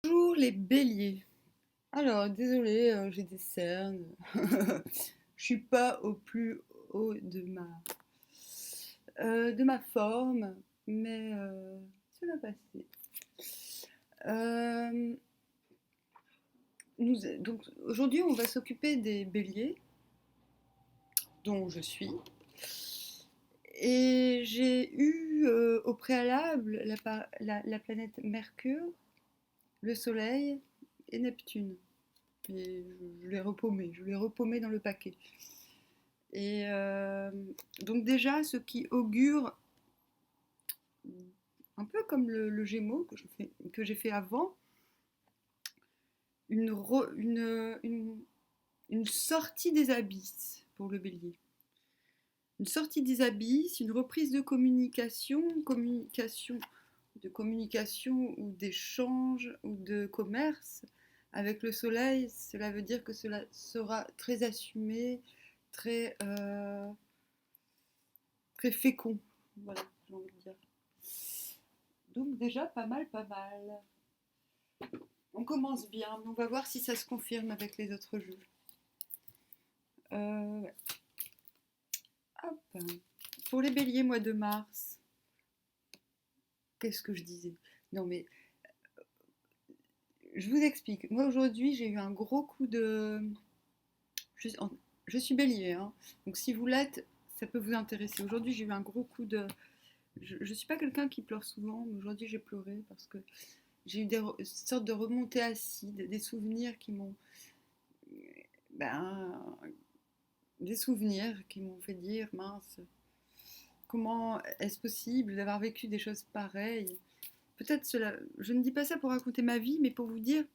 Bonjour les béliers. Alors, désolé, j'ai des cernes. Je suis pas au plus haut de ma forme, mais ça va passer. Euh, donc aujourd'hui, on va s'occuper des béliers, dont je suis. Et j'ai eu au préalable la planète Mercure, le Soleil et Neptune. Et je l'ai repaumé dans le paquet. Et donc déjà, ce qui augure, un peu comme le Gémeaux que j'ai fait avant, une sortie des abysses pour le bélier. Une sortie des abysses, une reprise de communication ou d'échange ou de commerce avec le soleil. Cela veut dire que cela sera très assumé, très, très fécond. Voilà, j'ai envie de dire. Donc déjà, pas mal, pas mal. On commence bien, mais on va voir si ça se confirme avec les autres jeux. Ouais. Hop. Pour les béliers, mois de mars, qu'est-ce que je disais? Non mais, je vous explique. Moi aujourd'hui, j'ai eu un gros coup de... Je, je suis bélier, hein. Donc si vous l'êtes, ça peut vous intéresser. Aujourd'hui, j'ai eu un gros coup de... Je ne suis pas quelqu'un qui pleure souvent, mais aujourd'hui j'ai pleuré parce que j'ai eu des sortes de remontées acides, des souvenirs qui m'ont... Ben, des souvenirs qui m'ont fait dire, mince, comment est-ce possible d'avoir vécu des choses pareilles? Peut-être cela... Je ne dis pas ça pour raconter ma vie, mais pour vous dire,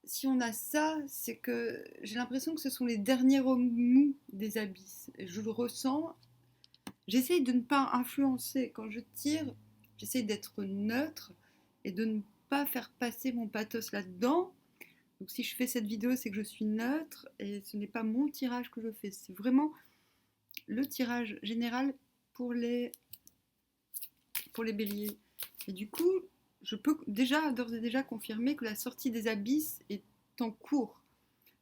si on a ça, c'est que j'ai l'impression que ce sont les derniers remous des abysses. Je le ressens. J'essaye de ne pas influencer. Quand je tire, j'essaye d'être neutre et de ne pas faire passer mon pathos là-dedans. Donc si je fais cette vidéo, c'est que je suis neutre et ce n'est pas mon tirage que je fais. C'est vraiment le tirage général pour les, pour les béliers. Et du coup, je peux déjà, d'ores et déjà confirmer que la sortie des abysses est en cours.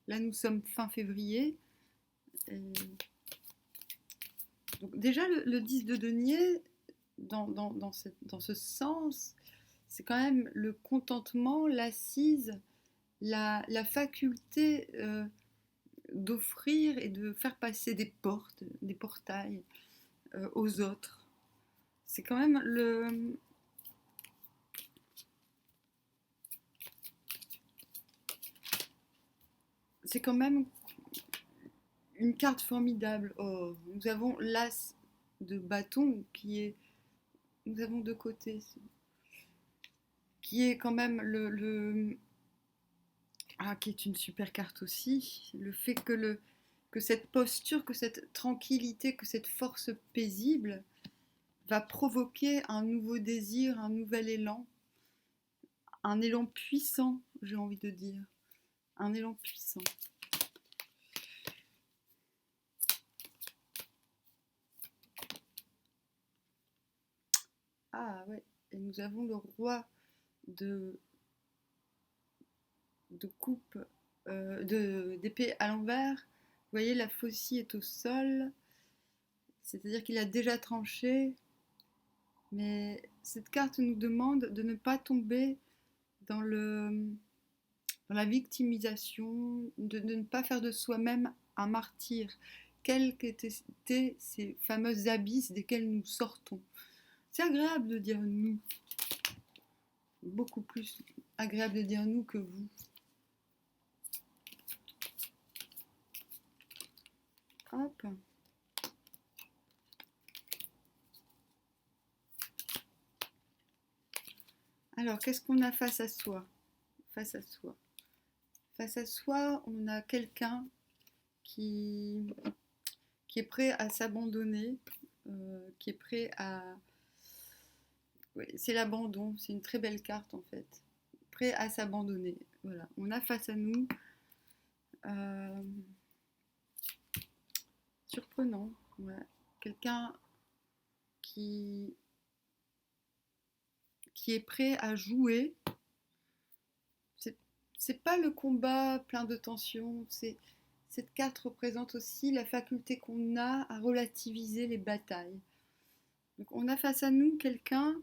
Là, nous sommes fin février. Et donc déjà, le 10 de denier, dans ce sens, c'est quand même le contentement, l'assise, la faculté d'offrir et de faire passer des portes, des portails aux autres. C'est quand même c'est quand même une carte formidable. Oh, nous avons l'as de bâton qui est, nous avons deux côtés, qui est quand même qui est une super carte aussi. Le fait que cette posture, que cette tranquillité, que cette force paisible va provoquer un nouveau désir, un élan puissant, j'ai envie de dire. Un élan puissant. Ah ouais, et nous avons le roi de, de coupe, d'épée à l'envers. Vous voyez, la faucille est au sol, c'est-à-dire qu'il a déjà tranché, mais cette carte nous demande de ne pas tomber dans dans la victimisation, de ne pas faire de soi-même un martyr, quels qu'étaient ces fameux abysses desquels nous sortons. C'est agréable de dire nous, beaucoup plus agréable de dire nous que vous. Hop. Alors, qu'est-ce qu'on a face à soi? Face à soi. Face à soi, on a quelqu'un qui, qui est prêt à s'abandonner, qui est prêt à... Ouais, c'est l'abandon, c'est une très belle carte en fait. Prêt à s'abandonner. Voilà, on a face à nous, euh, surprenant, ouais. Quelqu'un qui, qui est prêt à jouer, c'est pas le combat plein de tensions. Cette carte représente aussi la faculté qu'on a à relativiser les batailles. Donc on a face à nous quelqu'un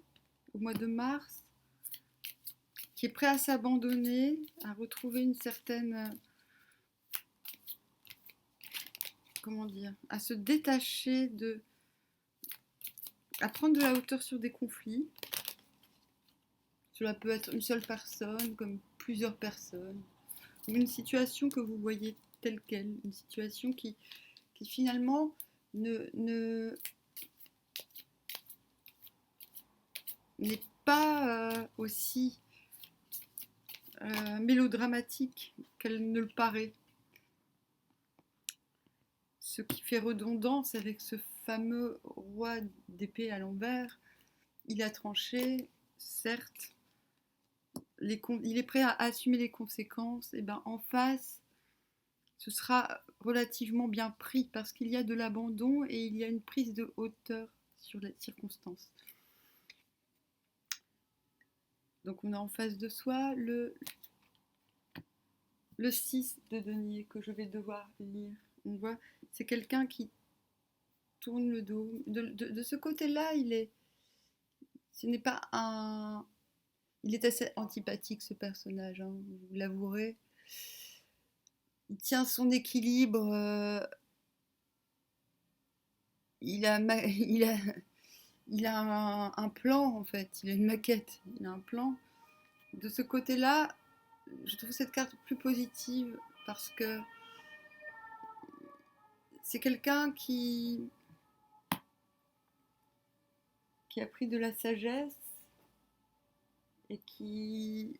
au mois de mars qui est prêt à s'abandonner, à retrouver une certaine, comment dire, à se détacher à prendre de la hauteur sur des conflits. Cela peut être une seule personne, comme plusieurs personnes, ou une situation que vous voyez telle quelle, une situation qui finalement n'est pas aussi mélodramatique qu'elle ne le paraît. Ce qui fait redondance avec ce fameux roi d'épée à l'envers. Il a tranché, certes, il est prêt à assumer les conséquences. Et ben en face, ce sera relativement bien pris parce qu'il y a de l'abandon et il y a une prise de hauteur sur les circonstances. Donc on a en face de soi le 6 de denier que je vais devoir lire. On voit, c'est quelqu'un qui tourne le dos. De ce côté-là, ce n'est pas un... Il est assez antipathique ce personnage, hein, vous l'avouerez. Il tient son équilibre. Il a, il a un plan en fait. Il a une maquette. Il a un plan. De ce côté-là, je trouve cette carte plus positive parce que c'est quelqu'un qui a pris de la sagesse et qui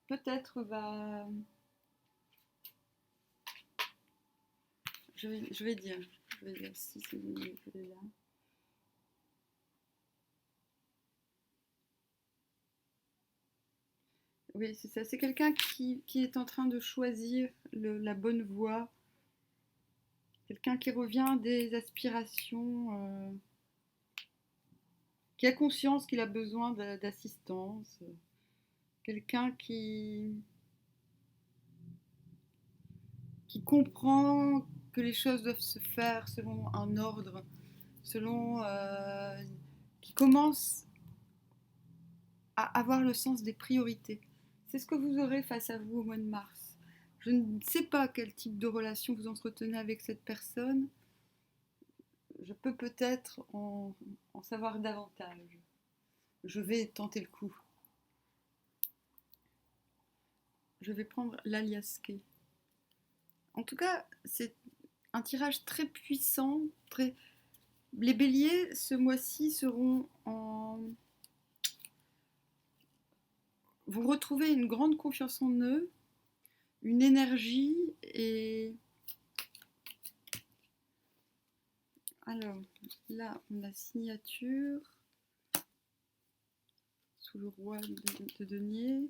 peut-être va... Je vais dire si c'est là. Oui, c'est ça. C'est quelqu'un qui est en train de choisir la bonne voie. Quelqu'un qui revient des aspirations, qui a conscience qu'il a besoin d'assistance. Quelqu'un qui comprend que les choses doivent se faire selon un ordre, qui commence à avoir le sens des priorités. C'est ce que vous aurez face à vous au mois de mars. Je ne sais pas quel type de relation vous entretenez avec cette personne. Je peux peut-être en savoir davantage. Je vais tenter le coup. Je vais prendre l'aliasqué. En tout cas, c'est un tirage très puissant. Les béliers, ce mois-ci, seront en... Vous retrouvez une grande confiance en eux, une énergie et... Alors, là, on a signature sous le roi de denier,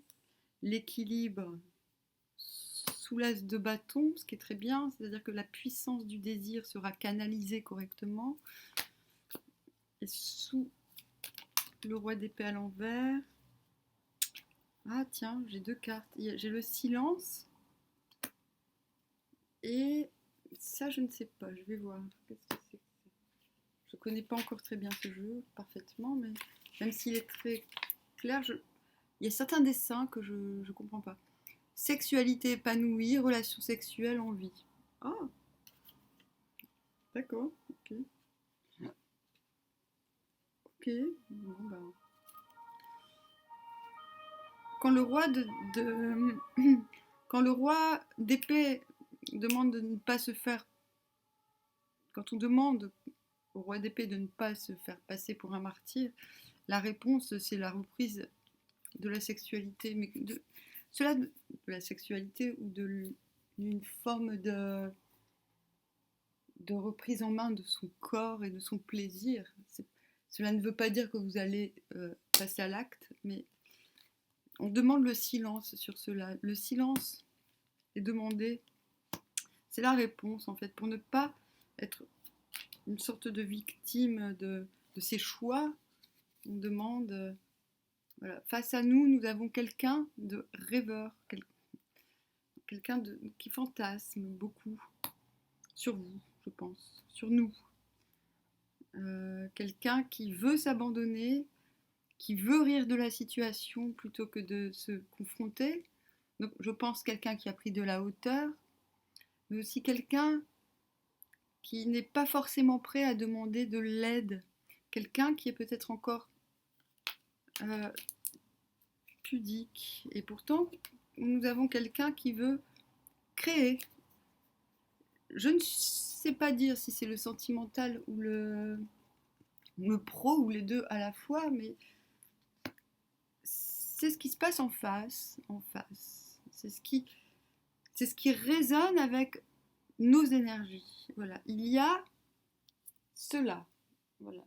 l'équilibre sous l'as de bâton, ce qui est très bien, c'est-à-dire que la puissance du désir sera canalisée correctement. Et sous le roi d'épée à l'envers, ah tiens, j'ai deux cartes. J'ai le silence et ça, je ne sais pas, je vais voir. Qu'est-ce que c'est que ça? Je ne connais pas encore très bien ce jeu parfaitement, mais même s'il est très clair, il y a certains dessins que je ne comprends pas. Sexualité épanouie, relations sexuelles en vie. Ah, d'accord, ok. Ok, bon ben. Quand le roi quand le roi d'épée demande de ne pas se faire, quand on demande au roi d'épée de ne pas se faire passer pour un martyr, la réponse c'est la reprise de la sexualité, mais de la sexualité ou d'une forme de reprise en main de son corps et de son plaisir. Cela ne veut pas dire que vous allez passer à l'acte, mais on demande le silence sur cela. Le silence est demandé. C'est la réponse en fait, pour ne pas être une sorte de victime de ses choix. On demande Voilà. Face à nous, nous avons quelqu'un de rêveur, quelqu'un qui fantasme beaucoup sur vous, je pense, sur nous. Quelqu'un qui veut s'abandonner, qui veut rire de la situation plutôt que de se confronter. Donc, je pense quelqu'un qui a pris de la hauteur, mais aussi quelqu'un qui n'est pas forcément prêt à demander de l'aide. Quelqu'un qui est peut-être encore euh, pudique. Et pourtant, nous avons quelqu'un qui veut créer. Je ne sais pas dire si c'est le sentimental ou le pro ou les deux à la fois, mais c'est ce qui se passe en face, C'est ce qui résonne avec nos énergies. Voilà, il y a cela. Voilà.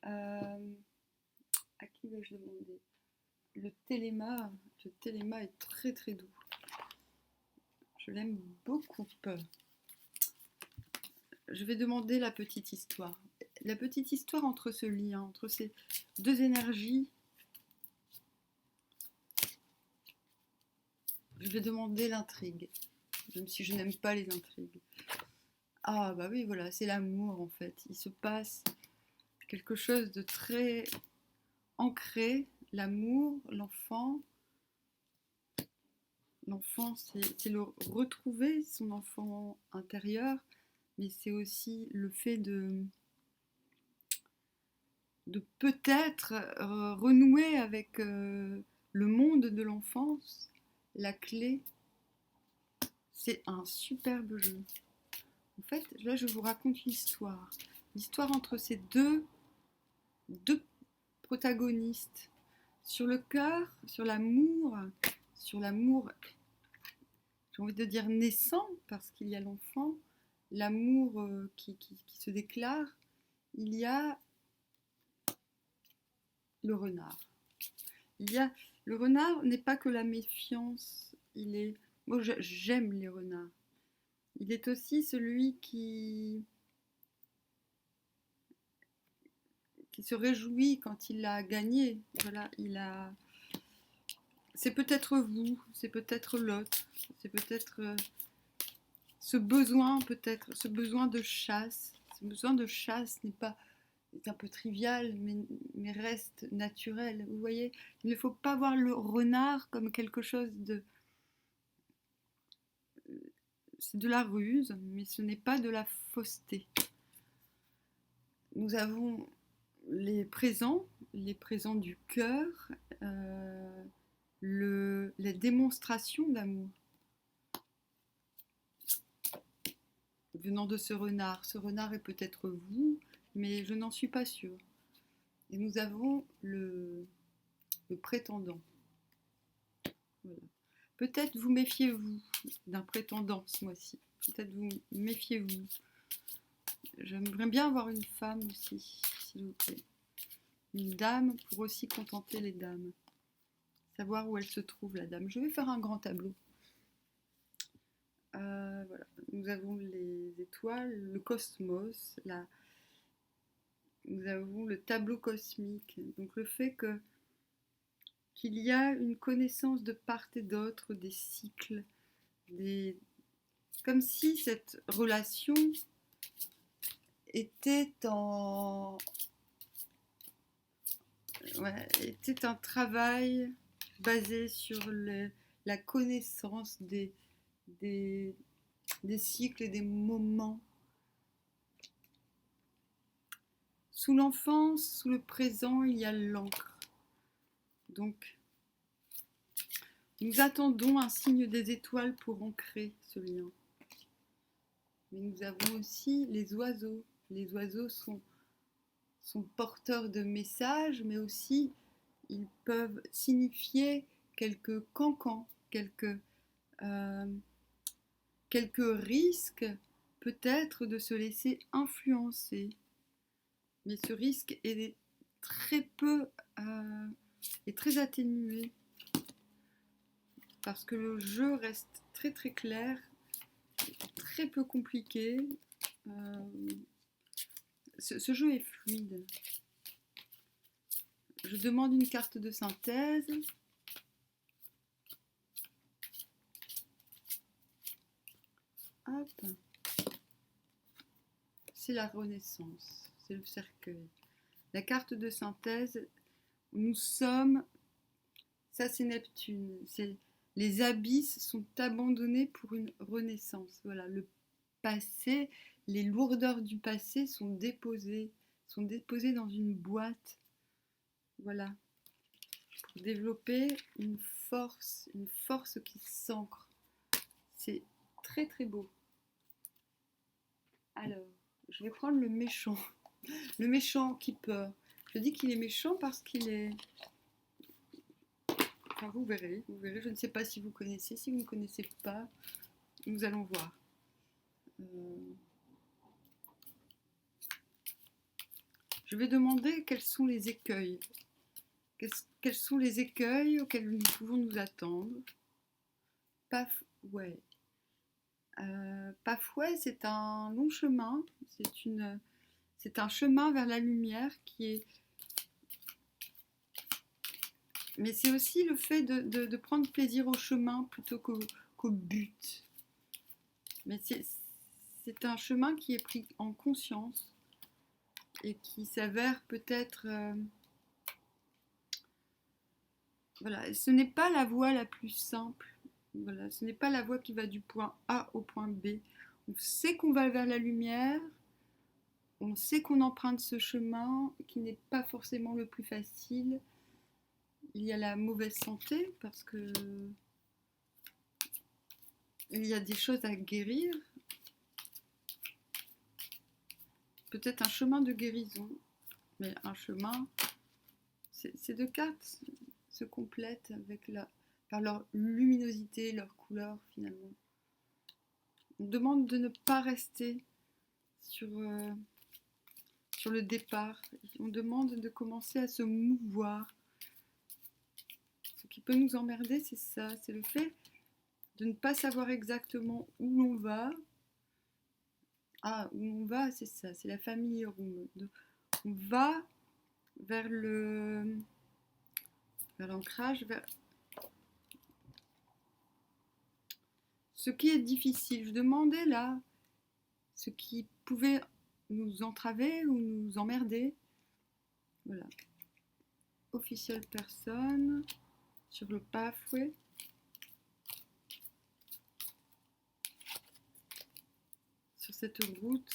À qui vais-je demander? Le téléma est très très doux. Je l'aime beaucoup. Je vais demander la petite histoire. La petite histoire entre ce lien, entre ces deux énergies. Je vais demander l'intrigue, même si je n'aime pas les intrigues. Ah bah oui, voilà, c'est l'amour en fait. Il se passe quelque chose de très ancré. L'amour, l'enfant. L'enfant, c'est le retrouver son enfant intérieur, mais c'est aussi le fait de peut-être renouer avec le monde de l'enfance. La clé, c'est un superbe jeu. En fait, là, je vous raconte l'histoire. L'histoire entre ces deux protagonistes. Sur le cœur, sur l'amour, j'ai envie de dire naissant, parce qu'il y a l'enfant, l'amour qui se déclare, il y a le renard. Le renard n'est pas que la méfiance, moi j'aime les renards. Il est aussi celui qui se réjouit quand il a gagné. Voilà, c'est peut-être vous, c'est peut-être l'autre, c'est peut-être ce besoin de chasse. Ce besoin de chasse est un peu trivial, mais reste naturel. Vous voyez, il ne faut pas voir le renard comme quelque chose de... C'est de la ruse, mais ce n'est pas de la fausseté. Nous avons les présents du cœur, les démonstrations d'amour venant de ce renard. Ce renard est peut-être vous, mais je n'en suis pas sûre. Et nous avons le prétendant. Voilà. Peut-être vous méfiez-vous d'un prétendant ce mois-ci. Peut-être vous méfiez-vous. J'aimerais bien avoir une femme aussi, s'il vous plaît. Une dame pour aussi contenter les dames. Savoir où elle se trouve, la dame. Je vais faire un grand tableau. Voilà. Nous avons les étoiles, le cosmos, nous avons le tableau cosmique. Donc le fait qu'il y a une connaissance de part et d'autre des cycles, comme si cette relation était était un travail basé sur la connaissance des cycles et des moments. Sous l'enfance, sous le présent, il y a l'encre. Donc, nous attendons un signe des étoiles pour ancrer ce lien. Mais nous avons aussi les oiseaux. Les oiseaux sont porteurs de messages, mais aussi ils peuvent signifier quelques cancans, quelques risques peut-être de se laisser influencer. Mais ce risque est très très atténué parce que le jeu reste très très clair, très peu compliqué. Ce jeu est fluide. je demande une carte de synthèse. Hop. C'est la Renaissance, c'est le cercueil. La carte de synthèse, nous sommes, ça c'est Neptune, les abysses sont abandonnés pour une renaissance. Voilà, le passé, les lourdeurs du passé sont déposées dans une boîte. Voilà, pour développer une force qui s'ancre. C'est très très beau. Alors, je vais prendre le méchant. Le méchant qui peur. Je dis qu'il est méchant parce qu'il est... Enfin, vous verrez. Je ne sais pas si vous connaissez. Si vous ne connaissez pas, nous allons voir. Je vais demander quels sont les écueils. Quels sont les écueils auxquels nous pouvons nous attendre. Paf, ouais. Pafouet, c'est un long chemin, c'est un chemin vers la lumière qui est... Mais c'est aussi le fait de prendre plaisir au chemin plutôt qu'au but. Mais c'est un chemin qui est pris en conscience et qui s'avère peut-être... voilà, ce n'est pas la voie la plus simple. Voilà, ce n'est pas la voie qui va du point A au point B. On sait qu'on va vers la lumière, on sait qu'on emprunte ce chemin qui n'est pas forcément le plus facile. Il y a la mauvaise santé parce que il y a des choses à guérir. Peut-être un chemin de guérison, mais un chemin... Ces deux cartes se complètent par leur luminosité, leur couleur finalement. On demande de ne pas rester sur le départ. On demande de commencer à se mouvoir. Ce qui peut nous emmerder, c'est ça, c'est le fait de ne pas savoir exactement où l'on va. Ah, où on va, c'est ça, c'est la famille Room. On va vers l'ancrage, vers ce qui est difficile. Je demandais là ce qui pouvait nous entraver ou nous emmerder. Voilà. Officielle personne sur le pathway. Sur cette route.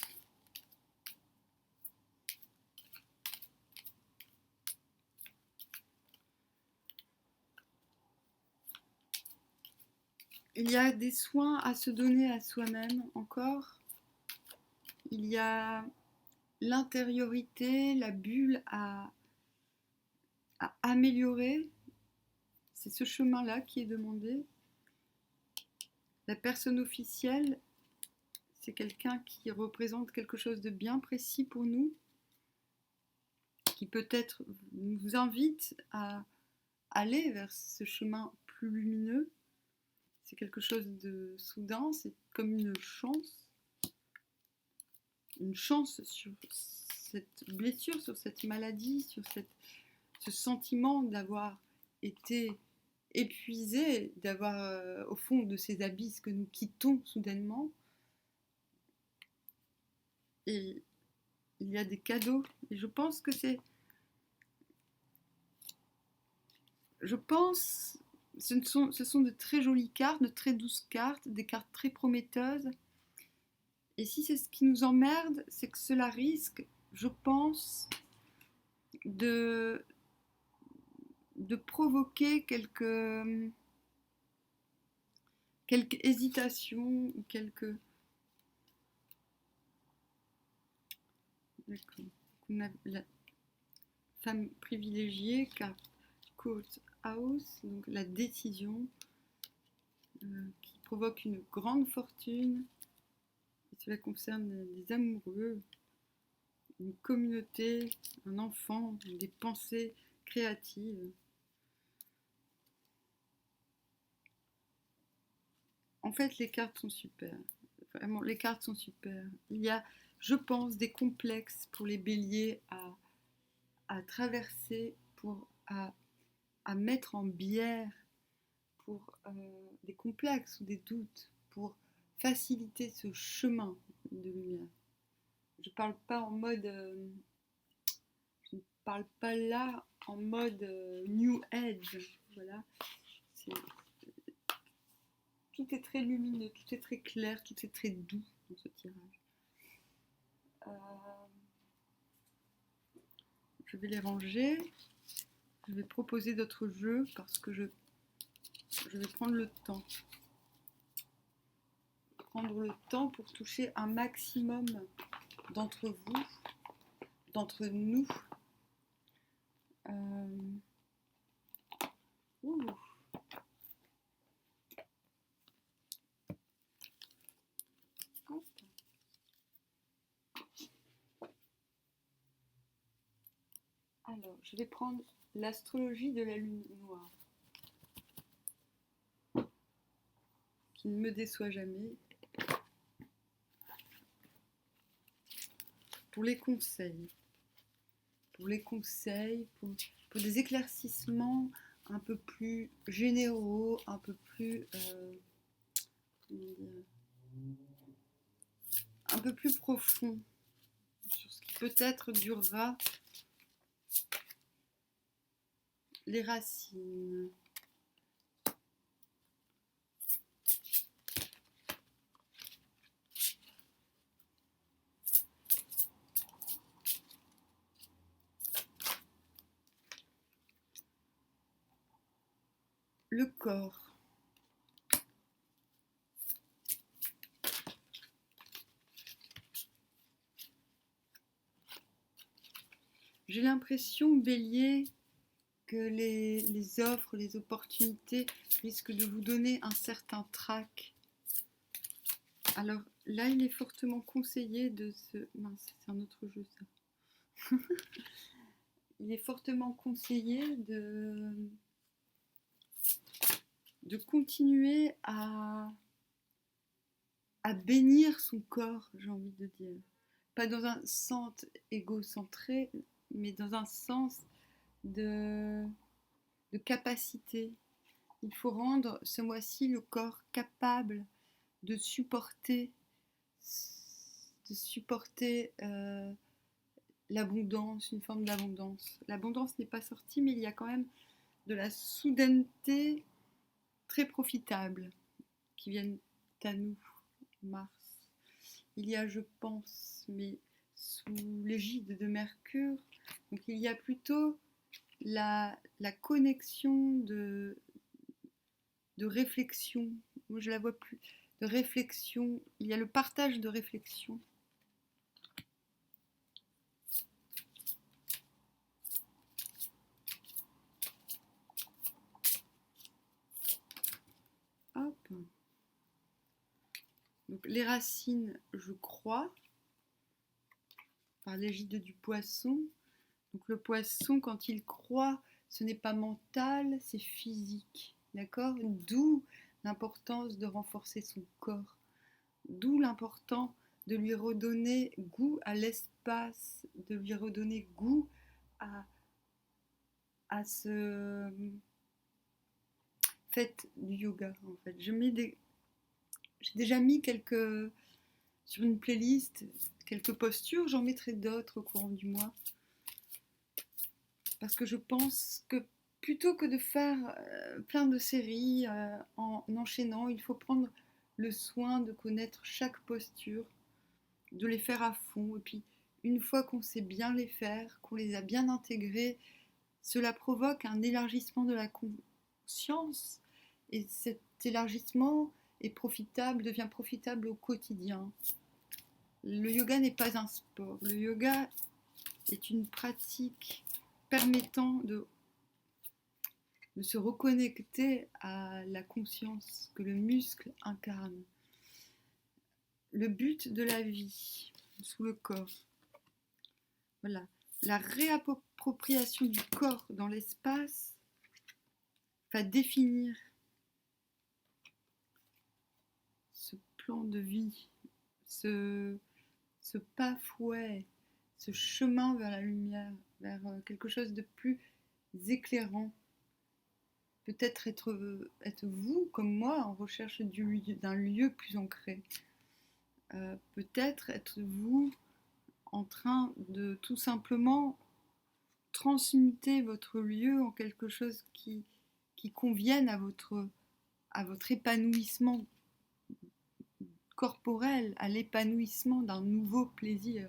Il y a des soins à se donner à soi-même encore. Il y a l'intériorité, la bulle à améliorer. C'est ce chemin-là qui est demandé. La personne officielle, c'est quelqu'un qui représente quelque chose de bien précis pour nous, qui peut-être nous invite à aller vers ce chemin plus lumineux. C'est quelque chose de soudain, c'est comme une chance sur cette blessure, sur cette maladie, sur ce sentiment d'avoir été épuisé, d'avoir au fond de ces abysses que nous quittons soudainement. Et il y a des cadeaux. Et je pense que c'est... Je pense... Ce sont de très jolies cartes, de très douces cartes, des cartes très prometteuses. Et si c'est ce qui nous emmerde, c'est que cela risque, je pense, de provoquer quelques hésitations ou quelques... D'accord. On a la femme privilégiée, carte Court House, donc la décision qui provoque une grande fortune. Et cela concerne des amoureux, une communauté, un enfant, des pensées créatives. En fait, les cartes sont super. Vraiment, les cartes sont super. Il y a, je pense, des complexes pour les béliers à traverser à mettre en bière pour des complexes ou des doutes, pour faciliter ce chemin de lumière. Je parle pas en mode, je ne parle pas là en mode New Age, voilà. C'est, tout est très lumineux, tout est très clair, tout est très doux dans ce tirage. Euh, je vais les ranger. Je vais proposer d'autres jeux parce que je vais prendre le temps. Prendre le temps pour toucher un maximum d'entre vous, d'entre nous. Ouh. Alors, je vais prendre l'astrologie de la lune noire, qui ne me déçoit jamais. Pour les conseils, pour des éclaircissements un peu plus généraux, un peu plus, un peu plus profonds, sur ce qui peut-être durera les racines. Le corps. J'ai l'impression, Bélier, que les offres, les opportunités risquent de vous donner un certain trac. Alors là, il est fortement conseillé de se... Mince, c'est un autre jeu ça. Il est fortement conseillé de continuer à bénir son corps, j'ai envie de dire. Pas dans un sens égocentré, mais dans un sens de capacité. Il faut rendre ce mois-ci le corps capable de supporter l'abondance, une forme d'abondance. L'abondance n'est pas sortie, mais il y a quand même de la soudaineté très profitable qui viennent à nous, Mars. Il y a, je pense, mais sous l'égide de Mercure, donc il y a plutôt la connexion de réflexion. Moi, je la vois plus. De réflexion. Il y a le partage de réflexion. Hop. Donc, les racines, je crois, par l'égide du poisson. Donc, le poisson, quand il croit, ce n'est pas mental, c'est physique. D'accord? D'où l'importance de renforcer son corps. D'où l'important de lui redonner goût à l'espace, de lui redonner goût à ce fait du yoga, en fait. J'ai déjà mis sur une playlist quelques postures, j'en mettrai d'autres au courant du mois. Parce que je pense que plutôt que de faire plein de séries en enchaînant, il faut prendre le soin de connaître chaque posture, de les faire à fond. Et puis, une fois qu'on sait bien les faire, qu'on les a bien intégrées, cela provoque un élargissement de la conscience. Et cet élargissement est profitable, devient profitable au quotidien. Le yoga n'est pas un sport. Le yoga est une pratique permettant de se reconnecter à la conscience que le muscle incarne. Le but de la vie sous le corps. Voilà. La réappropriation du corps dans l'espace va définir ce plan de vie, ce pathway, ce chemin vers la lumière, vers quelque chose de plus éclairants. Peut-être être vous, comme moi, en recherche d'un lieu plus ancré. Peut-être être vous en train de tout simplement transmuter votre lieu en quelque chose qui convienne à votre épanouissement corporel, à l'épanouissement d'un nouveau plaisir.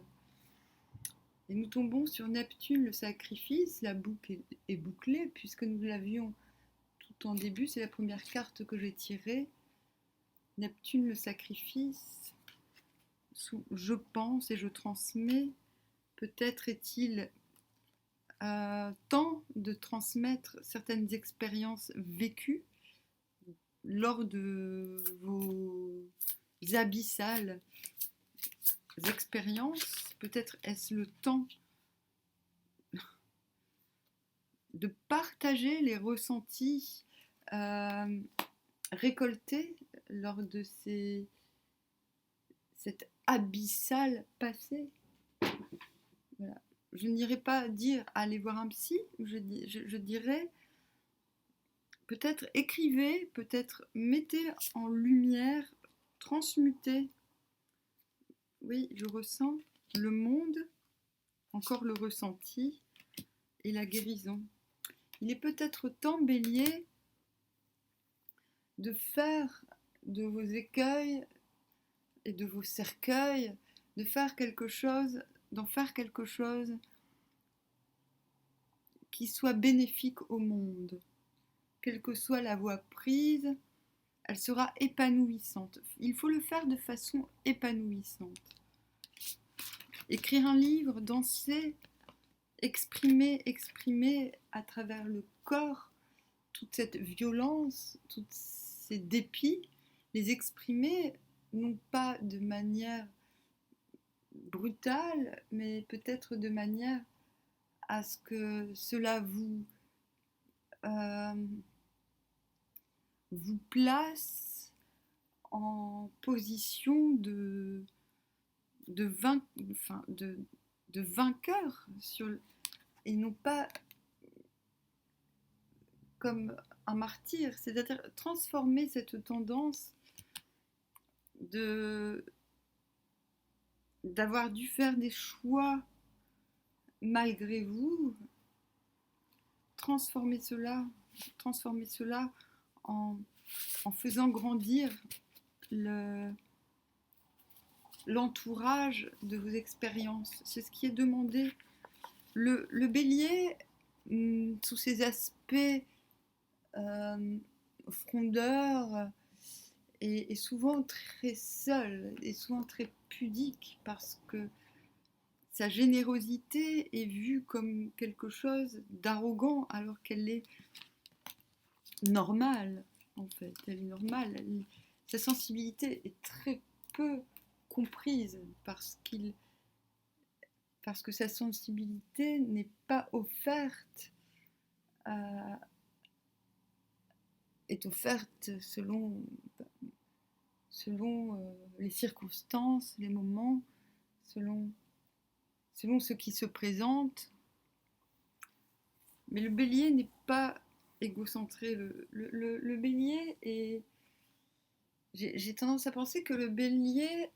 Et nous tombons sur Neptune, le sacrifice. La boucle est bouclée puisque nous l'avions tout en début. C'est la première carte que j'ai tirée. Neptune, le sacrifice. Je pense et je transmets. Peut-être est-il temps de transmettre certaines expériences vécues lors de vos abyssales expériences. Peut-être est-ce le temps de partager les ressentis récoltés lors de cet abyssal passé. Voilà. Je n'irai pas dire allez voir un psy, je dirais peut-être écrivez, peut-être mettez en lumière, transmutez. Oui, je ressens le monde, encore le ressenti et la guérison. Il est peut-être temps, Bélier, de faire de vos écueils et de vos cercueils, d'en faire quelque chose qui soit bénéfique au monde. Quelle que soit la voie prise, elle sera épanouissante. Il faut le faire de façon épanouissante. Écrire un livre, danser, exprimer à travers le corps toute cette violence, tous ces dépits, les exprimer non pas de manière brutale, mais peut-être de manière à ce que cela vous place en position de vainqueur et non pas comme un martyr, c'est-à-dire transformer cette tendance d'avoir dû faire des choix malgré vous, transformer cela en faisant grandir l'entourage de vos expériences. C'est ce qui est demandé. Le bélier, sous ses aspects frondeurs, est souvent très seul, est souvent très pudique parce que sa générosité est vue comme quelque chose d'arrogant alors qu'elle est normale, en fait. Elle est normale. Sa sensibilité est très peu comprise parce que sa sensibilité n'est pas offerte, est offerte selon les circonstances, les moments, selon ce qui se présente. Mais le bélier n'est pas égocentré. Le bélier est... J'ai tendance à penser que le bélier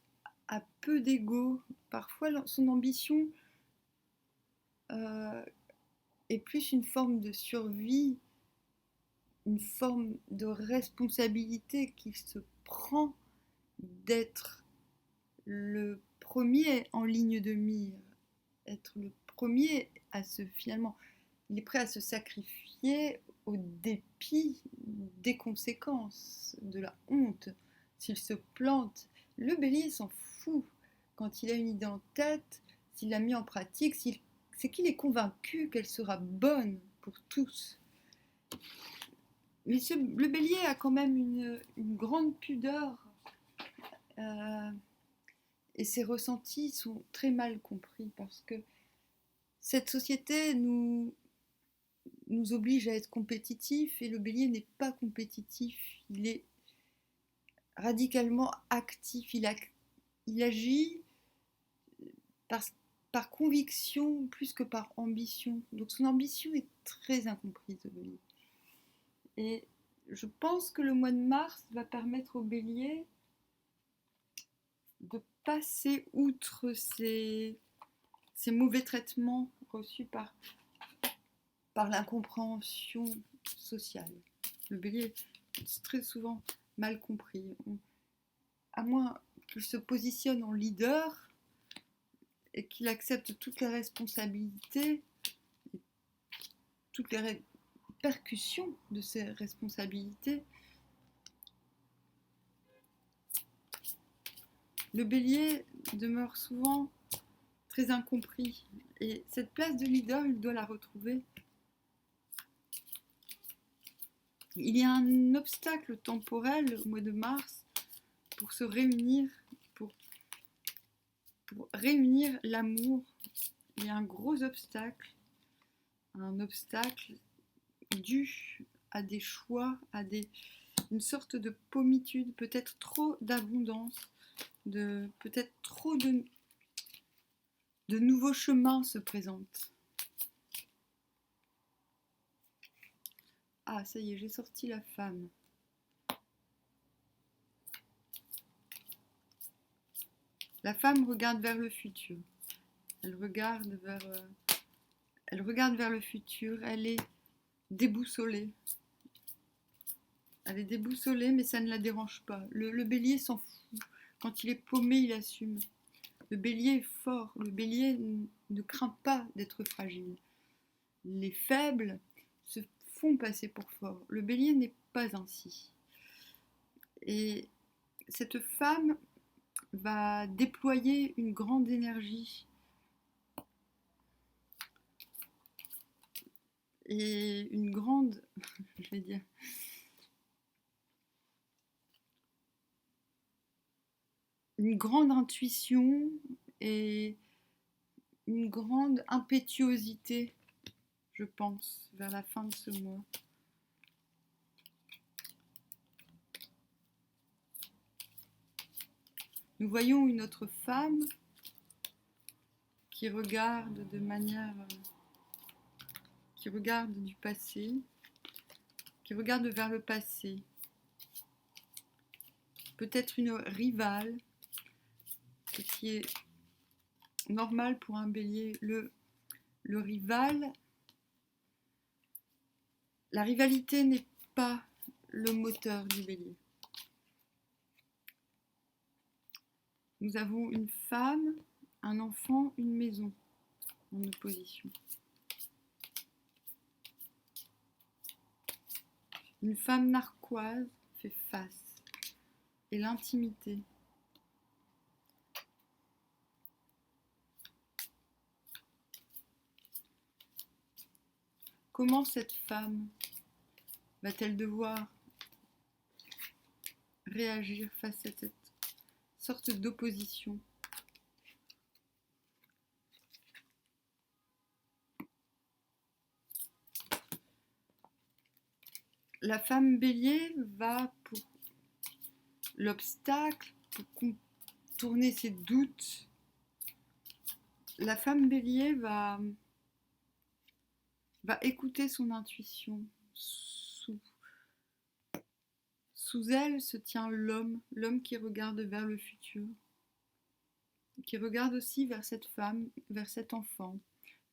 a peu d'ego. Parfois, son ambition est plus une forme de survie, une forme de responsabilité qu'il se prend d'être le premier en ligne de mire, être le premier à finalement, il est prêt à se sacrifier au dépit des conséquences, de la honte, s'il se plante. Le bélier s'en fout quand il a une idée en tête, s'il l'a mis en pratique, c'est qu'il est convaincu qu'elle sera bonne pour tous. Mais le bélier a quand même une grande pudeur et ses ressentis sont très mal compris parce que cette société nous oblige à être compétitif et le bélier n'est pas compétitif, il est radicalement actif, il agit par conviction plus que par ambition. Donc son ambition est très incomprise au Bélier. Et je pense que le mois de mars va permettre au Bélier de passer outre ces mauvais traitements reçus par l'incompréhension sociale. Le Bélier est très souvent mal compris. À moins qu'il se positionne en leader et qu'il accepte toutes les responsabilités, toutes les répercussions de ces responsabilités, le Bélier demeure souvent très incompris. Et cette place de leader, il doit la retrouver. Il y a un obstacle temporel au mois de mars pour se réunir, pour réunir l'amour. Il y a un gros obstacle, un obstacle dû à des choix, à une sorte de pommitude, peut-être trop d'abondance, peut-être trop de nouveaux chemins se présentent. Ah, ça y est, j'ai sorti la femme. La femme regarde vers le futur. Elle regarde vers le futur. Elle est déboussolée. Elle est déboussolée, mais ça ne la dérange pas. Le bélier s'en fout. Quand il est paumé, il assume. Le bélier est fort. Le bélier ne craint pas d'être fragile. Les faibles se font passer pour forts. Le bélier n'est pas ainsi. Et cette femme va déployer une grande énergie et une grande, je vais dire, une grande intuition et une grande impétuosité, je pense, vers la fin de ce mois. Nous voyons une autre femme qui regarde qui regarde du passé, qui regarde vers le passé. Peut-être une rivale, ce qui est normal pour un bélier. Le rival, la rivalité n'est pas le moteur du bélier. Nous avons une femme, un enfant, une maison en opposition. Une femme narquoise fait face. Et l'intimité. Comment cette femme va-t-elle devoir réagir face à cette sorte d'opposition ? La femme bélier va pour l'obstacle, pour contourner ses doutes. La femme bélier va écouter son intuition. Sous elle se tient l'homme qui regarde vers le futur, qui regarde aussi vers cette femme, vers cet enfant,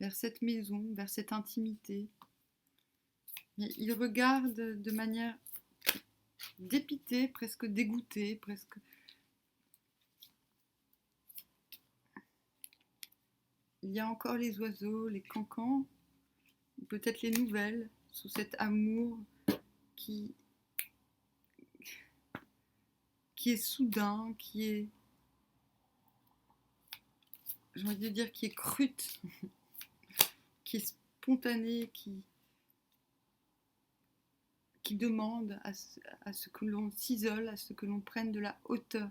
vers cette maison, vers cette intimité. Mais il regarde de manière dépitée, presque dégoûtée, presque. Il y a encore les oiseaux, les cancans, peut-être les nouvelles, sous cet amour qui est soudain, qui est, j'ai envie de dire, qui est crute, qui est spontané, qui demande à ce que l'on s'isole, à ce que l'on prenne de la hauteur.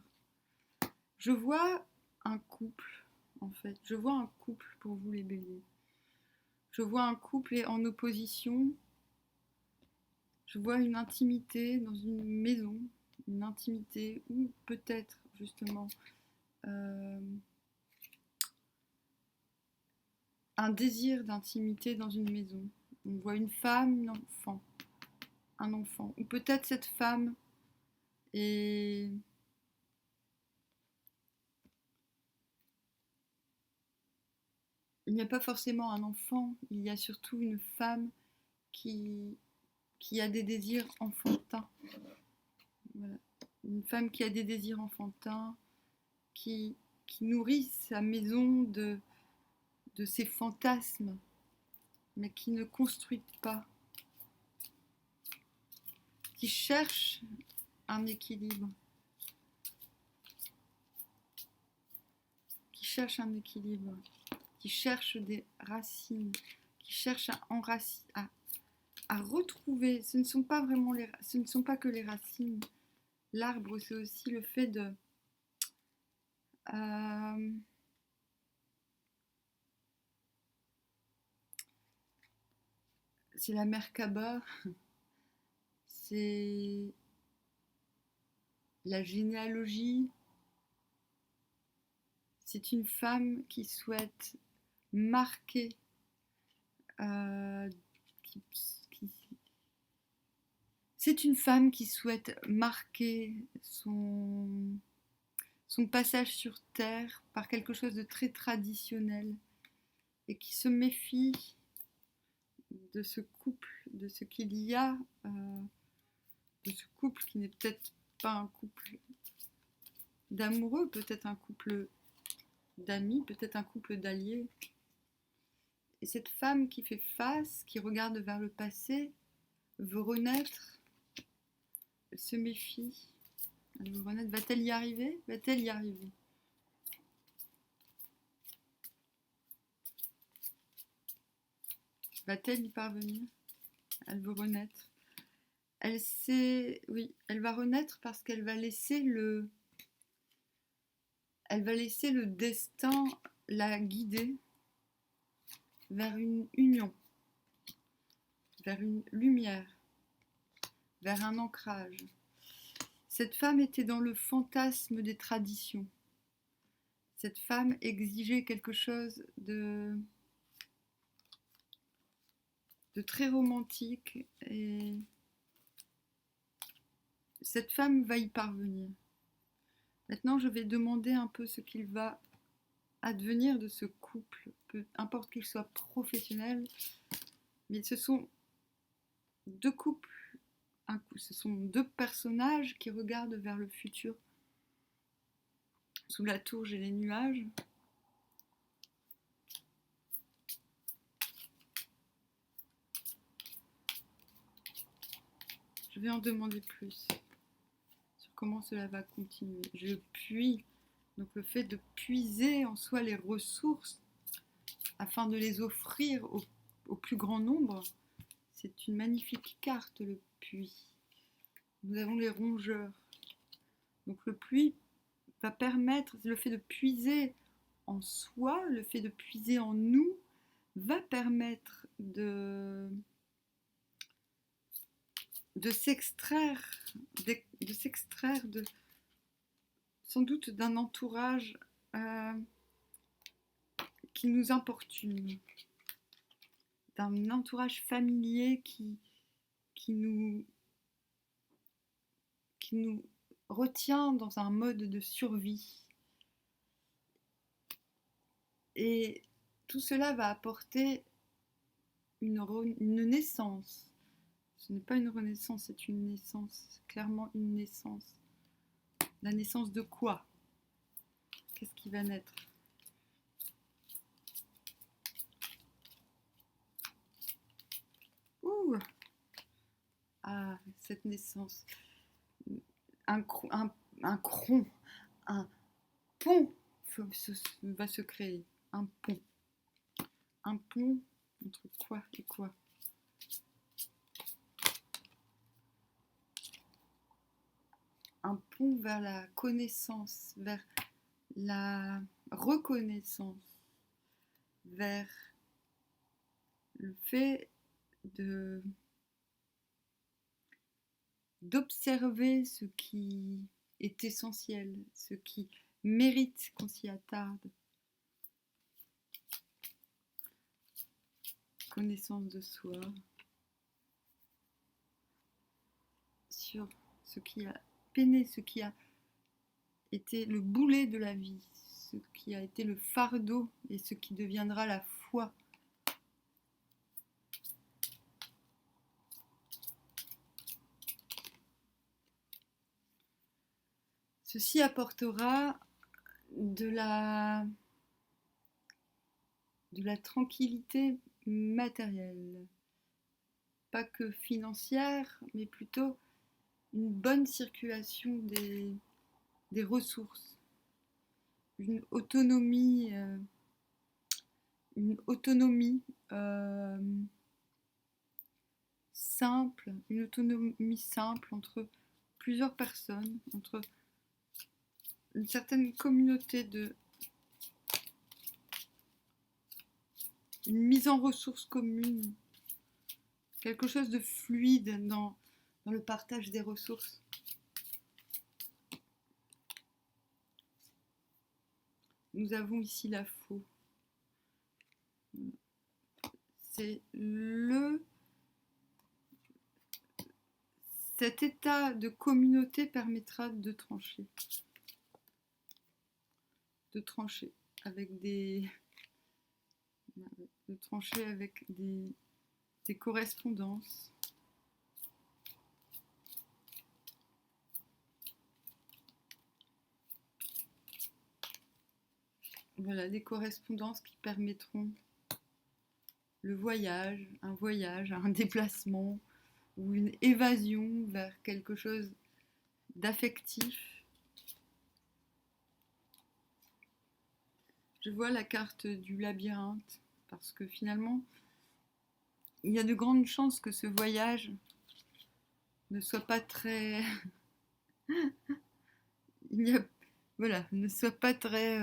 Je vois un couple, en fait. Je vois un couple pour vous, les béliers. Je vois un couple en opposition. Je vois une intimité dans une maison, une intimité où peut-être, justement, un désir d'intimité dans une maison. On voit une femme, un enfant. Ou peut-être cette femme est... Il n'y a pas forcément un enfant, il y a surtout une femme qui, qui a des désirs enfantins. Voilà. Une femme qui a des désirs enfantins, qui, qui nourrit sa maison de ses fantasmes, mais qui ne construit pas, qui cherche un équilibre, qui cherche un équilibre, qui cherche des racines, qui cherche à retrouver. Ce ne sont pas vraiment ce ne sont pas que les racines. L'arbre, c'est aussi le fait de euh, c'est la Merkaba, c'est la généalogie. C'est une femme qui souhaite marquer, euh, qui- qui- c'est une femme qui souhaite marquer son passage sur Terre par quelque chose de très traditionnel et qui se méfie de ce couple, de ce qu'il y a, de ce couple qui n'est peut-être pas un couple d'amoureux, peut-être un couple d'amis, peut-être un couple d'alliés. Et cette femme qui fait face, qui regarde vers le passé, veut renaître, elle se méfie, elle veut renaître. Va-t-elle y arriver? Va-t-elle y arriver? Va-t-elle y parvenir? Elle veut renaître. Elle sait, oui, elle va renaître parce qu'elle va laisser elle va laisser le destin la guider vers une union, vers une lumière, vers un ancrage. Cette femme était dans le fantasme des traditions. Cette femme exigeait quelque chose de très romantique et cette femme va y parvenir. Maintenant, je vais demander un peu ce qu'il va advenir de ce couple, peu importe qu'il soit professionnel, mais ce sont deux couples, ce sont deux personnages qui regardent vers le futur. Sous la tour, j'ai les nuages. Je vais en demander plus sur comment cela va continuer. Je puise, donc le fait de puiser en soi les ressources afin de les offrir au plus grand nombre, c'est une magnifique carte, le puits. Nous avons les rongeurs. Donc le puits va permettre, le fait de puiser en soi, le fait de puiser en nous, va permettre de s'extraire, de s'extraire sans doute d'un entourage euh, qui nous importune, d'un entourage familier qui qui nous retient dans un mode de survie. Et tout cela va apporter une naissance. Ce n'est pas une renaissance, c'est une naissance, clairement une naissance. La naissance de quoi? Qu'est-ce qui va naître? Ouh! Ah, cette naissance. Un, un, un cron, un pont va se créer. Un pont. Un pont entre quoi et quoi? Un pont vers la connaissance, vers la reconnaissance, vers le fait de d'observer ce qui est essentiel, ce qui mérite qu'on s'y attarde. connaissance de soi, sur ce qui a peiné, ce qui a été le boulet de la vie, ce qui a été le fardeau et ce qui deviendra la foi. Ceci apportera de la tranquillité matérielle, pas que financière, mais plutôt une bonne circulation des ressources, une autonomie, simple, une autonomie simple entre plusieurs personnes, entre une certaine communauté une mise en ressources communes, quelque chose de fluide dans le partage des ressources. Nous avons ici la faux. C'est cet état de communauté permettra de trancher avec des correspondances. Voilà, des correspondances qui permettront le voyage, un déplacement ou une évasion vers quelque chose d'affectif. Je vois la carte du labyrinthe parce que finalement, il y a de grandes chances que ce voyage ne soit pas très... ne soit pas très...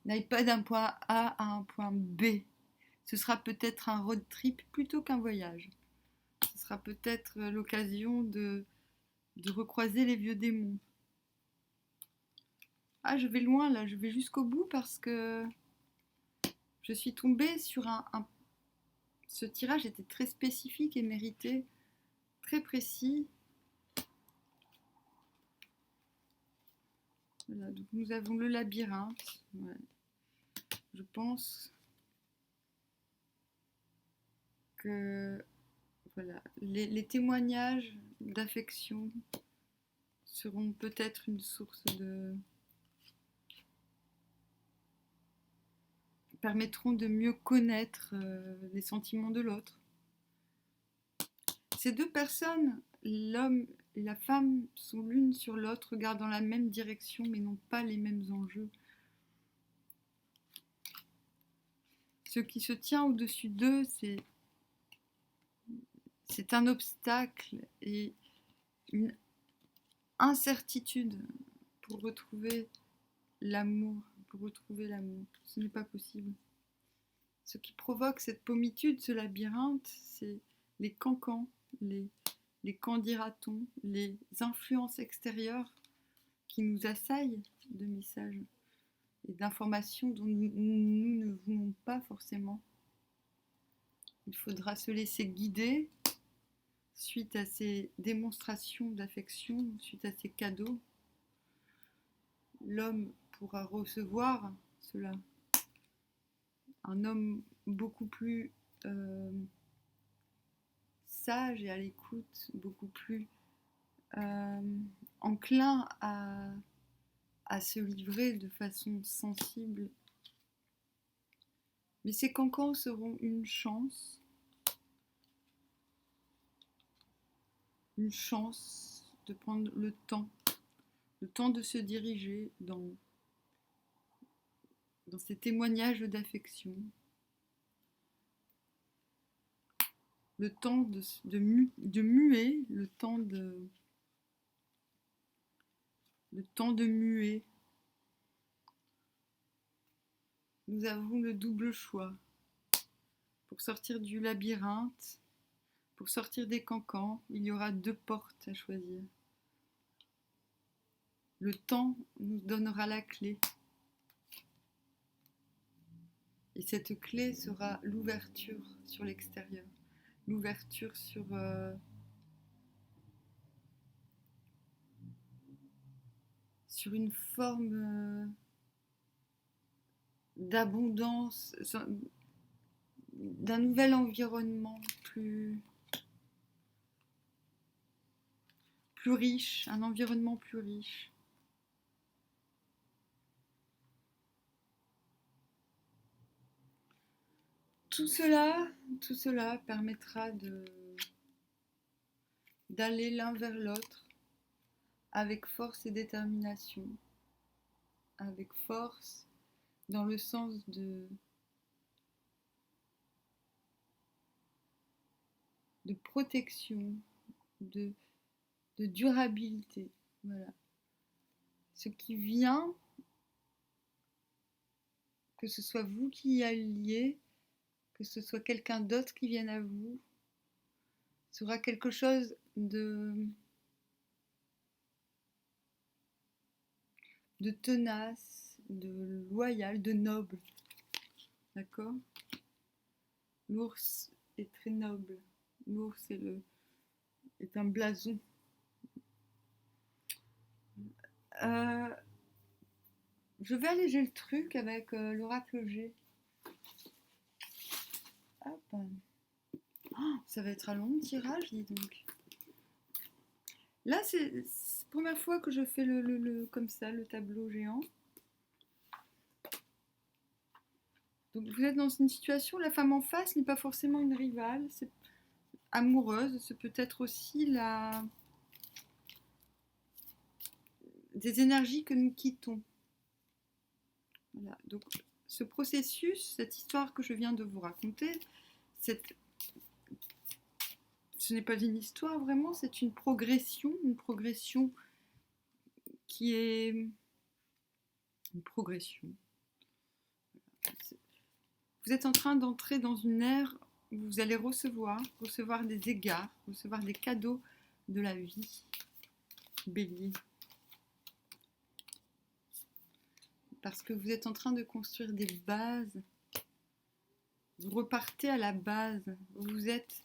n'aille pas d'un point A à un point B. Ce sera peut-être un road trip plutôt qu'un voyage. Ce sera peut-être l'occasion de recroiser les vieux démons. Ah, je vais loin là, je vais jusqu'au bout parce que je suis tombée sur ce tirage était très spécifique et mérité, très précis. Voilà, donc nous avons le labyrinthe. Ouais. Je pense que voilà, les témoignages d'affection seront peut-être une source permettront de mieux connaître les sentiments de l'autre. Ces deux personnes, l'homme et la femme, sont l'une sur l'autre, regardent dans la même direction mais n'ont pas les mêmes enjeux. Ce qui se tient au-dessus d'eux, c'est un obstacle et une incertitude pour retrouver l'amour. Ce n'est pas possible. Ce qui provoque cette pommitude, ce labyrinthe, c'est les cancans, les qu'en dira-t-on, les influences extérieures qui nous assaillent de messages et d'informations dont nous ne voulons pas forcément. Il faudra se laisser guider suite à ces démonstrations d'affection, suite à ces cadeaux. L'homme pourra recevoir cela. Un homme beaucoup plus sage et à l'écoute, beaucoup plus enclin à se livrer de façon sensible. Mais ces cancans seront une chance de prendre le temps de se diriger dans ces témoignages d'affection, le temps de muer, le temps de muer. Nous avons le double choix pour sortir du labyrinthe, pour sortir des cancans. Il y aura deux portes à choisir. Le temps nous donnera la clé. Et cette clé sera l'ouverture sur l'extérieur, l'ouverture sur une forme d'abondance, d'un nouvel environnement plus riche, un environnement plus riche. Tout cela permettra d'aller l'un vers l'autre avec force et détermination, avec force dans le sens de protection, de durabilité. Voilà. Ce qui vient, que ce soit vous qui y alliez, que ce soit quelqu'un d'autre qui vienne à vous, sera quelque chose de tenace, de loyal, de noble. D'accord? L'ours est très noble. L'ours est un blason. Je vais alléger le truc avec l'oracle G. Hop. Oh, ça va être un long tirage, dis donc. Là, c'est la première fois que je fais comme ça, le tableau géant. Donc vous êtes dans une situation, la femme en face n'est pas forcément une rivale, c'est amoureuse, c'est peut-être aussi des énergies que nous quittons. Voilà. Donc ce processus, cette histoire que je viens de vous raconter, ce n'est pas une histoire vraiment, c'est une progression qui est une progression. Vous êtes en train d'entrer dans une ère où vous allez recevoir des égards, recevoir des cadeaux de la vie, Bélier. Parce que vous êtes en train de construire des bases. Vous repartez à la base. Vous vous êtes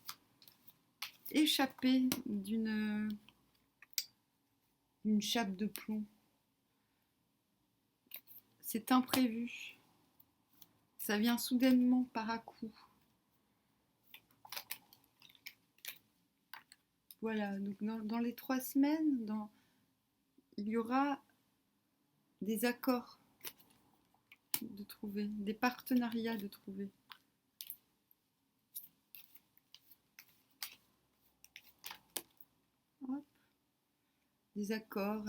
échappé d'une chape de plomb. C'est imprévu. Ça vient soudainement par à-coup. Voilà, donc dans les 3 semaines, il y aura des accords de trouver, des partenariats de trouver. Hop. Des accords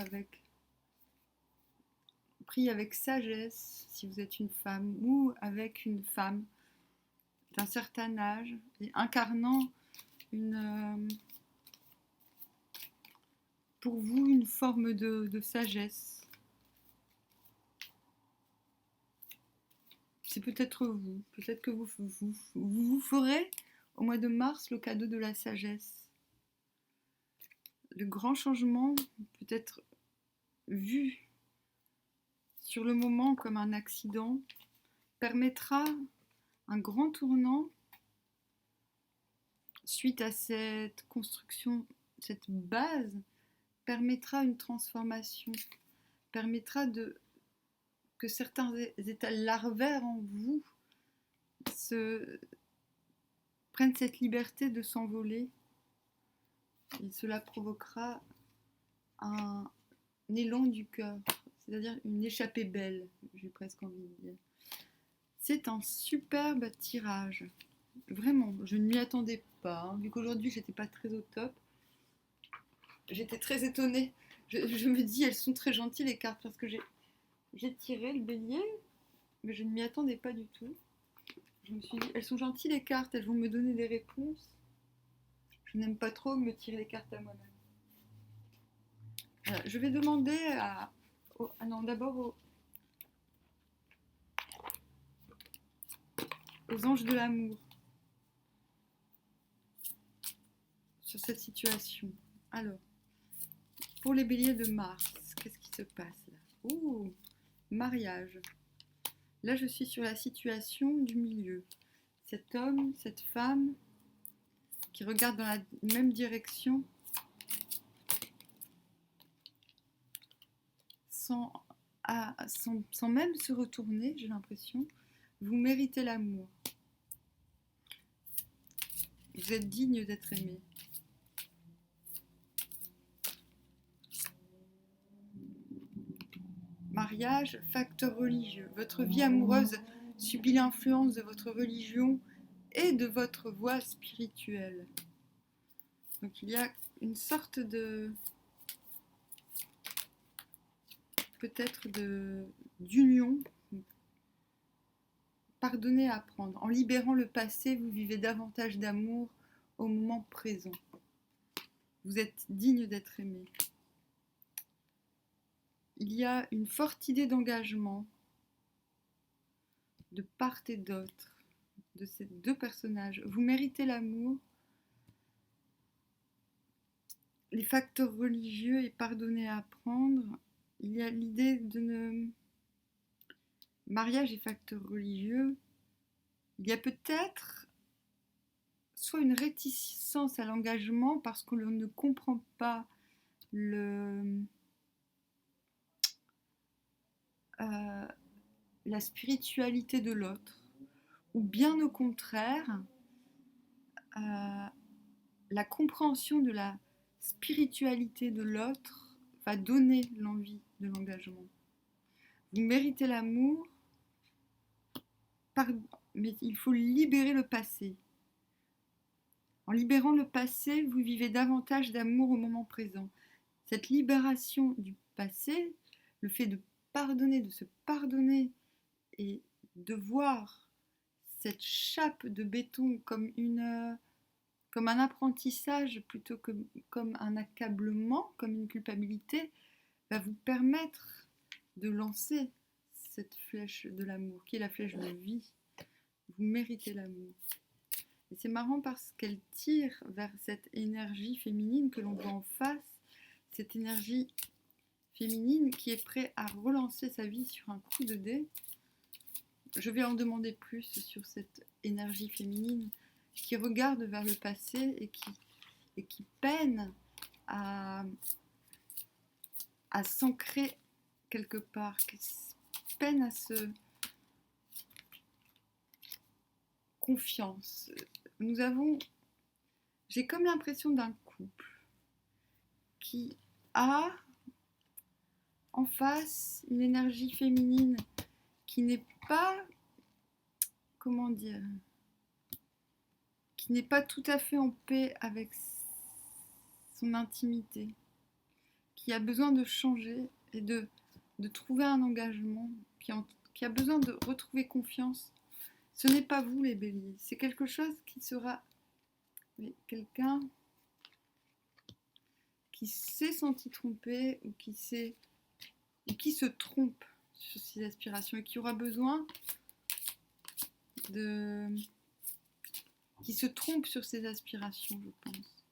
pris avec sagesse, si vous êtes une femme, ou avec une femme d'un certain âge, et incarnant pour vous une forme de sagesse. C'est peut-être vous, peut-être que vous ferez au mois de mars le cadeau de la sagesse. Le grand changement peut être vu sur le moment comme un accident, permettra un grand tournant suite à cette construction, cette base permettra une transformation, permettra que certains états larvaires en vous prennent cette liberté de s'envoler, et cela provoquera un élan du cœur, c'est-à-dire une échappée belle, j'ai presque envie de dire. C'est un superbe tirage. Vraiment, je ne m'y attendais pas. Hein. Vu qu'aujourd'hui, j'étais pas très au top, j'étais très étonnée. Je me dis, elles sont très gentilles les cartes, parce que j'ai tiré le bélier, mais je ne m'y attendais pas du tout. Je me suis dit, elles sont gentilles les cartes, elles vont me donner des réponses. Je n'aime pas trop me tirer les cartes à moi-même. Voilà, je vais demander d'abord aux anges de l'amour sur cette situation. Alors, pour les béliers de Mars, qu'est-ce qui se passe là? Ouh, mariage. Là, je suis sur la situation du milieu. Cet homme, cette femme qui regarde dans la même direction sans même se retourner, j'ai l'impression. Vous méritez l'amour. Vous êtes digne d'être aimé. Mariage, facteur religieux. Votre vie amoureuse subit l'influence de votre religion et de votre voie spirituelle. Donc il y a une sorte de peut-être d'union. Pardonnez à apprendre. En libérant le passé, vous vivez davantage d'amour au moment présent. Vous êtes digne d'être aimé. Il y a une forte idée d'engagement de part et d'autre de ces deux personnages. Vous méritez l'amour. Les facteurs religieux et pardonnez à apprendre. Il y a l'idée de ne... Mariage et facteurs religieux. Il y a peut-être soit une réticence à l'engagement parce que l'on ne comprend pas la spiritualité de l'autre, ou bien au contraire, la compréhension de la spiritualité de l'autre va donner l'envie de l'engagement. Vous méritez l'amour, mais il faut libérer le passé. En libérant le passé, vous vivez davantage d'amour au moment présent. Cette libération du passé, le fait de pardonner, de se pardonner et de voir cette chape de béton comme un apprentissage plutôt que comme un accablement, comme une culpabilité, va vous permettre de lancer cette flèche de l'amour, qui est la flèche de vie. Vous méritez l'amour. Et c'est marrant parce qu'elle tire vers cette énergie féminine que l'on voit en face, cette énergie féminine qui est prête à relancer sa vie sur un coup de dé. Je vais en demander plus sur cette énergie féminine qui regarde vers le passé et qui peine à s'ancrer quelque part, qui peine à se confiance. J'ai comme l'impression d'un couple qui a en face une énergie féminine qui n'est pas, comment dire, qui n'est pas tout à fait en paix avec son intimité, qui a besoin de changer et de trouver un engagement, qui a besoin de retrouver confiance. Ce n'est pas vous les béliers, c'est quelque chose qui sera quelqu'un qui s'est senti trompé ou qui se trompe sur ses aspirations et qui aura besoin qui se trompe sur ses aspirations, je pense.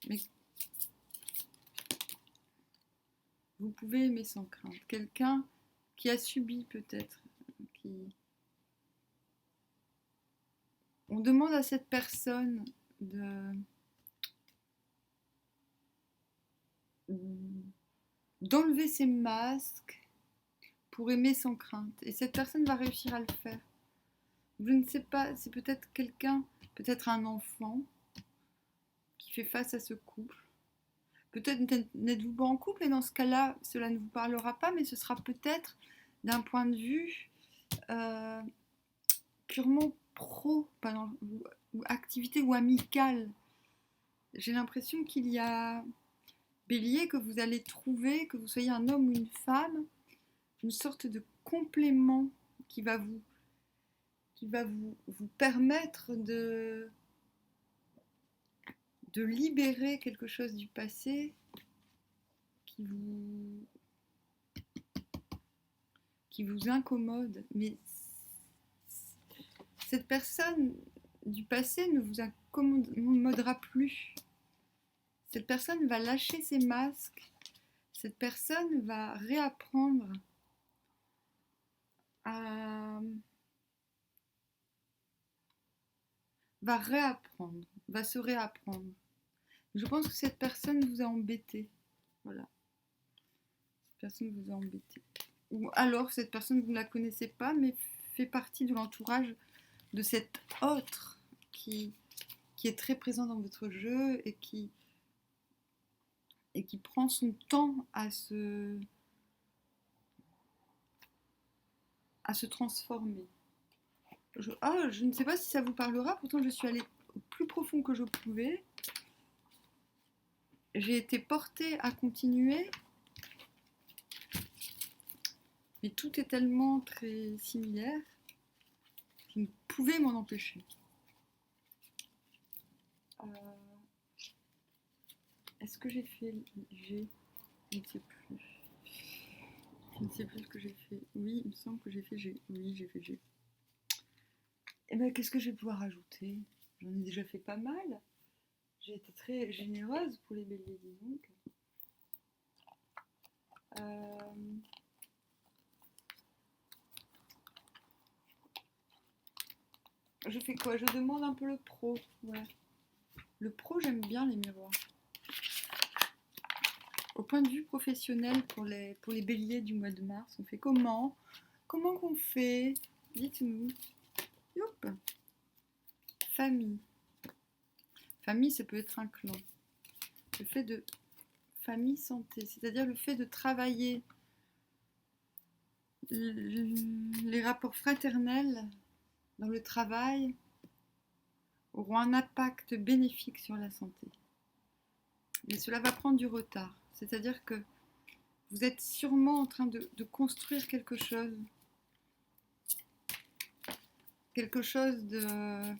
Mais vous pouvez aimer sans crainte. Quelqu'un qui a subi peut-être, on demande à cette personne d'enlever ses masques pour aimer sans crainte. Et cette personne va réussir à le faire. Je ne sais pas, c'est peut-être quelqu'un, peut-être un enfant qui fait face à ce couple. Peut-être n'êtes-vous pas en couple et dans ce cas-là, cela ne vous parlera pas, mais ce sera peut-être d'un point de vue purement pro, ou activité ou amicale. J'ai l'impression qu'il y a, Bélier, que vous allez trouver, que vous soyez un homme ou une femme, une sorte de complément qui va vous permettre de libérer quelque chose du passé qui vous incommode. Mais cette personne du passé ne vous incommodera plus. Cette personne va lâcher ses masques. cette personne va réapprendre à... va se réapprendre. Je pense que cette personne vous a embêté. Voilà, cette personne vous a embêté. Ou alors cette personne, vous ne la connaissez pas, mais fait partie de l'entourage de cet autre qui est très présent dans votre jeu et qui prend son temps à se transformer. Je ne sais pas si ça vous parlera, pourtant je suis allée au plus profond que je pouvais. J'ai été portée à continuer, mais tout est tellement très similaire que je ne pouvais m'en empêcher. Est-ce que j'ai fait G? Je ne sais plus. Je ne sais plus ce que j'ai fait. Oui, il me semble que j'ai fait G. Oui, j'ai fait G. Et bien, qu'est-ce que je vais pouvoir ajouter? J'en ai déjà fait pas mal. J'ai été très généreuse pour les béliers, dis donc. Je fais quoi? Je demande un peu le pro. Ouais. Le pro, j'aime bien les miroirs. Au point de vue professionnel, pour les béliers du mois de mars, on fait comment? Comment qu'on fait? Dites-nous. Youp. Famille. Famille, ça peut être un clan. Le fait de famille santé, c'est-à-dire le fait de travailler les rapports fraternels dans le travail auront un impact bénéfique sur la santé. Mais cela va prendre du retard. C'est-à-dire que vous êtes sûrement en train de construire quelque chose. Quelque chose de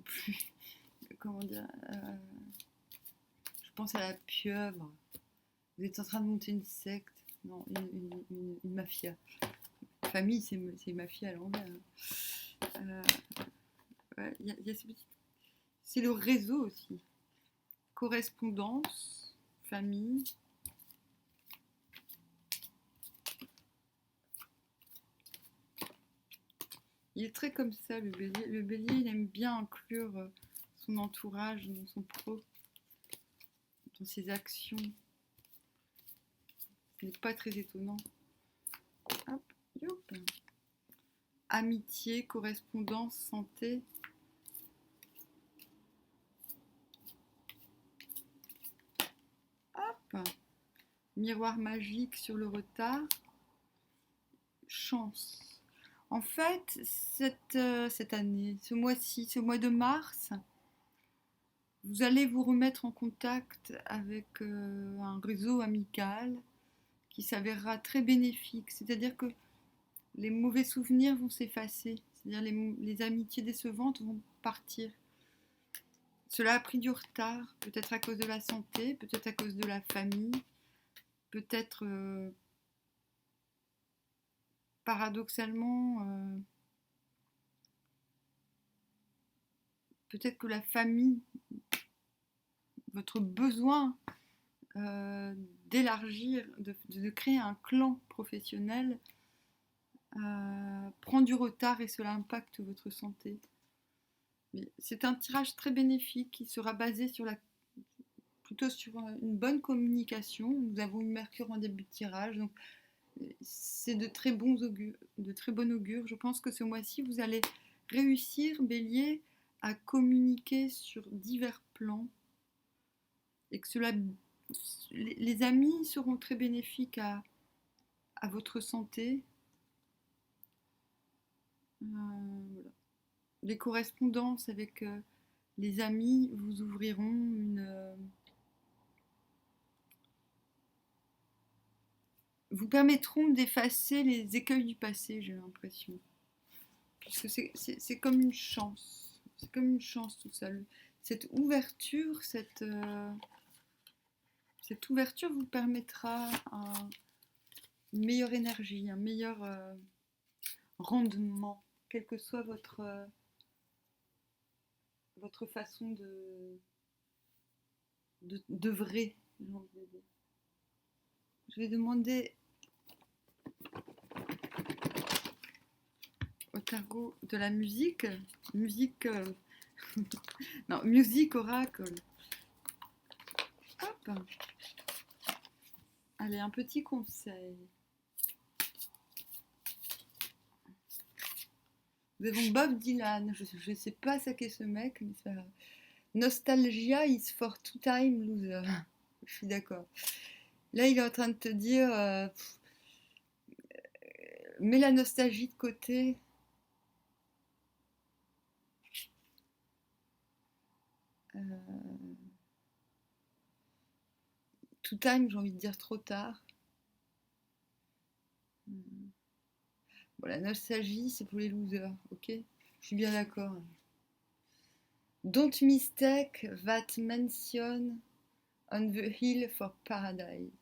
plus... Comment dire je pense à la pieuvre. Vous êtes en train de monter une secte. Non, une mafia. Famille, c'est mafia à l'envers. Ouais, y a ces petites... C'est le réseau aussi. Correspondance, famille. Il est très comme ça, le bélier. Le bélier, il aime bien inclure son entourage dans son pro, dans ses actions. Ce n'est pas très étonnant. Hop, youp. Amitié, correspondance, santé. Hop. Miroir magique sur le retard. Chance. En fait, cette année, ce mois-ci, ce mois de mars, vous allez vous remettre en contact avec un réseau amical qui s'avérera très bénéfique. C'est-à-dire que les mauvais souvenirs vont s'effacer. C'est-à-dire les amitiés décevantes vont partir. Cela a pris du retard, peut-être à cause de la santé, peut-être à cause de la famille, peut-être paradoxalement, peut-être que la famille, votre besoin d'élargir, de créer un clan professionnel prend du retard et cela impacte votre santé. Mais c'est un tirage très bénéfique qui sera basé plutôt sur une bonne communication. Nous avons eu Mercure en début de tirage, donc c'est de très bon augure. Je pense que ce mois-ci, vous allez réussir, Bélier, à communiquer sur divers plans et que les amis seront très bénéfiques à votre santé. Voilà. Les correspondances avec les amis vous ouvriront vous permettront d'effacer les écueils du passé, j'ai l'impression. Parce que c'est comme une chance. C'est comme une chance tout ça. Cette ouverture, cette ouverture vous permettra une meilleure énergie, un meilleur rendement, quelle que soit votre façon de vrai, j'ai envie de dire. Je vais demander au tarot de la musique, musique, non, musique oracle. Hop, allez, un petit conseil. Nous avons Bob Dylan, je ne sais pas ça qu'est ce mec, mais c'est pas grave. Nostalgia is for two time loser. Je suis d'accord. Là, il est en train de te dire, mets la nostalgie de côté. Two time, j'ai envie de dire trop tard. Bon, la nostalgie, c'est pour les losers, ok? Je suis bien d'accord. Don't mistake that mansion on the hill for paradise.